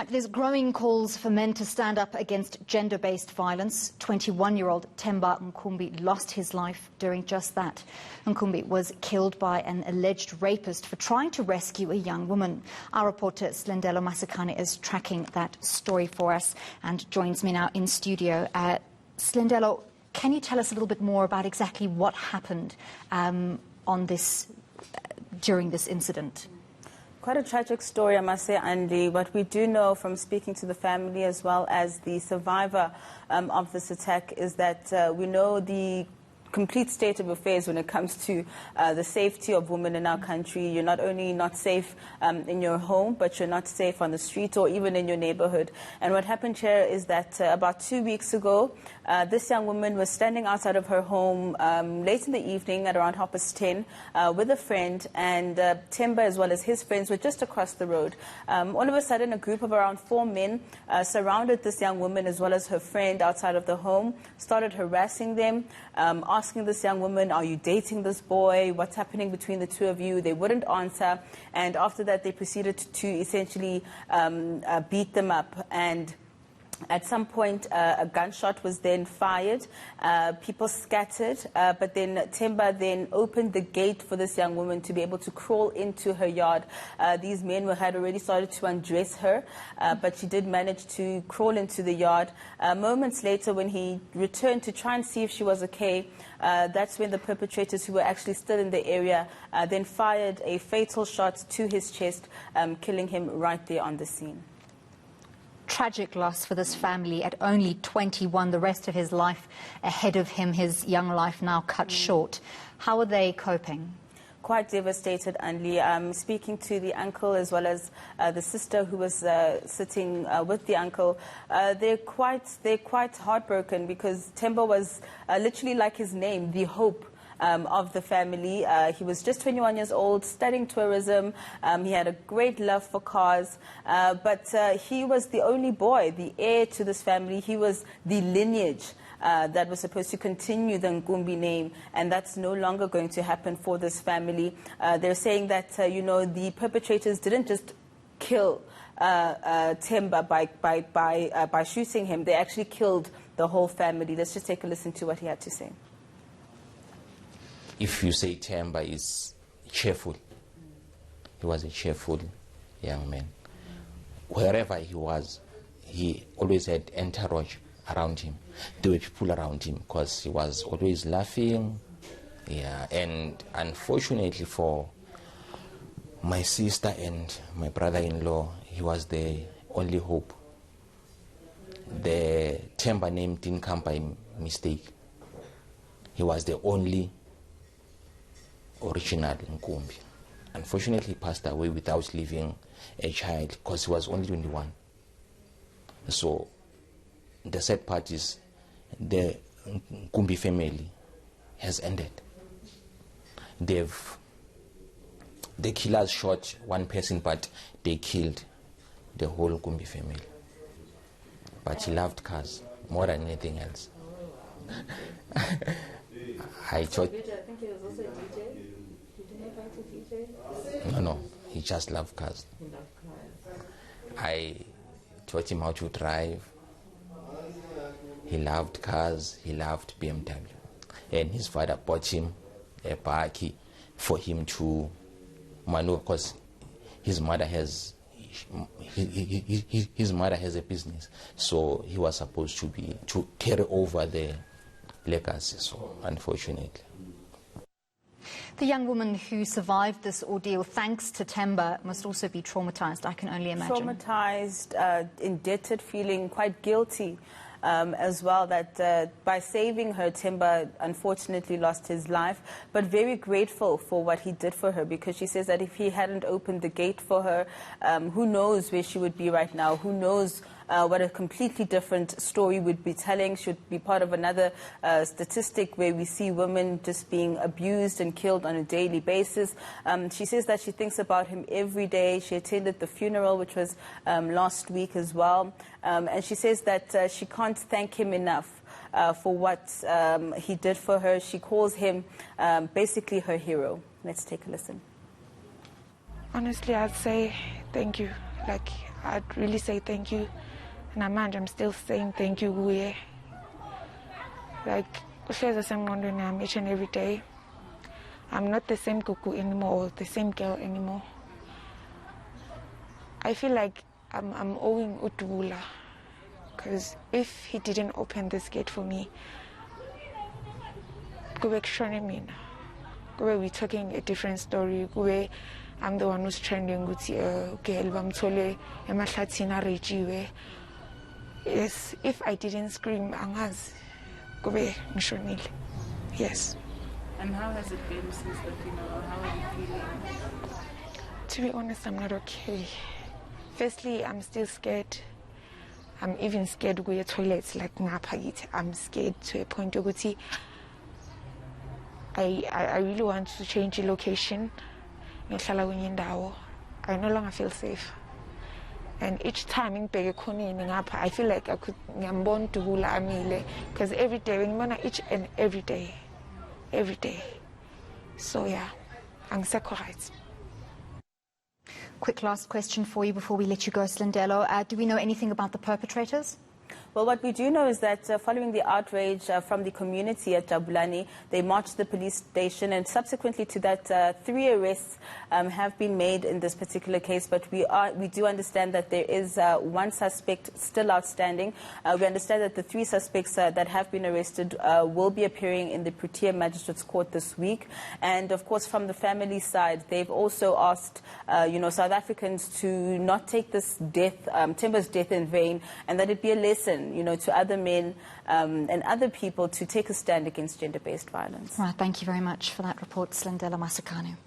There's growing calls for men to stand up against gender-based violence. 21-year-old Themba Nkumbi lost his life doing just that. Nkumbi was killed by an alleged rapist for trying to rescue a young woman. Our reporter Silindelo Masikane is tracking that story for us and joins me now in studio. Silindelo, can you tell us a little bit more about exactly what happened during this incident? Quite a tragic story, I must say, Andy. What we do know from speaking to the family as well as the survivor of this attack is that we know the complete state of affairs when it comes to the safety of women in our country. You're not only not safe in your home, but you're not safe on the street or even in your neighborhood. And what happened here is that about 2 weeks ago, this young woman was standing outside of her home late in the evening at around 10:30 with a friend, and Themba as well as his friends were just across the road. All of a sudden, a group of around 4 men surrounded this young woman as well as her friend outside of the home, started harassing them, asking this young woman, "Are you dating this boy? What's happening between the two of you?" They wouldn't answer, and after that they proceeded to essentially beat them up. And at some point, a gunshot was then fired. People scattered, but then Themba then opened the gate for this young woman to be able to crawl into her yard. These men had already started to undress her, but she did manage to crawl into the yard. Moments later, when he returned to try and see if she was okay, that's when the perpetrators, who were actually still in the area, then fired a fatal shot to his chest, killing him right there on the scene. Tragic loss for this family at only 21, the rest of his life ahead of him, his young life now cut short. How are they coping? Quite devastated, Anli. Speaking to the uncle as well as the sister who was sitting with the uncle, they're quite heartbroken because Themba was literally, like his name, the hope of the family. He was just 21 years old, studying tourism. He had a great love for cars, but he was the only boy, the heir to this family. He was the lineage that was supposed to continue the Nkumbi name, and that's no longer going to happen for this family. They're saying that, the perpetrators didn't just kill Themba by shooting him. They actually killed the whole family. Let's just take a listen to what he had to say. If you say Themba is cheerful, he was a cheerful young man. Wherever he was, he always had entourage around him. There were people around him because he was always laughing. Yeah, and unfortunately for my sister and my brother-in-law, he was the only hope. The Themba name didn't come by mistake. He was the only original Nkumbi. Unfortunately, he passed away without leaving a child because he was only 21. So the sad part is the Nkumbi family has ended. The killers shot one person, but they killed the whole Nkumbi family. But he loved cars more than anything else. I thought, think he was also a DJ. Did you know about a DJ? No, he just loved cars. He loved cars. I taught him how to drive. He loved cars, he loved BMW. And his father bought him a buggy for him to maneuver because his mother has a business. So he was supposed to carry over the legacy, so unfortunately. The young woman who survived this ordeal, thanks to Themba, must also be traumatized, I can only imagine. Traumatized, indebted, feeling quite guilty as well that by saving her, Themba unfortunately lost his life, but very grateful for what he did for her, because she says that if he hadn't opened the gate for her, who knows where she would be right now, who knows what a completely different story would be telling. Should be part of another statistic where we see women just being abused and killed on a daily basis. She says that she thinks about him every day. She attended the funeral, which was last week as well. And she says that she can't thank him enough for what he did for her. She calls him basically her hero. Let's take a listen. Honestly, I'd say thank you. Like, I'd really say thank you. And I'm still saying thank you. Like, each and every day. I'm not the same Kuku anymore, or the same girl anymore. I feel like I'm owing Utula, because if he didn't open this gate for me, we're talking a different story. I'm the one who's trending. Yes, if I didn't scream, yes. And how has it been since the funeral? How are you feeling? To be honest, I'm not okay. Firstly, I'm still scared. I'm even scared to go to the toilets. Like, I'm scared to a point where I really want to change the location. I no longer feel safe. And each time I feel like I'm born to hula amile, because every day, each and every day. So yeah, I'm separate. Quick last question for you before we let you go, Silindelo. Do we know anything about the perpetrators? Well, what we do know is that following the outrage from the community at Jabulani, they marched to the police station, and subsequently to that, 3 arrests have been made in this particular case. But we do understand that there is 1 suspect still outstanding. We understand that the 3 suspects that have been arrested will be appearing in the Protea Magistrates Court this week. And of course, from the family side, they've also asked, South Africans to not take this death, Themba's death, in vain, and that it be a lesson, to other men and other people to take a stand against gender-based violence. Right, thank you very much for that report, Silindelo Masikane.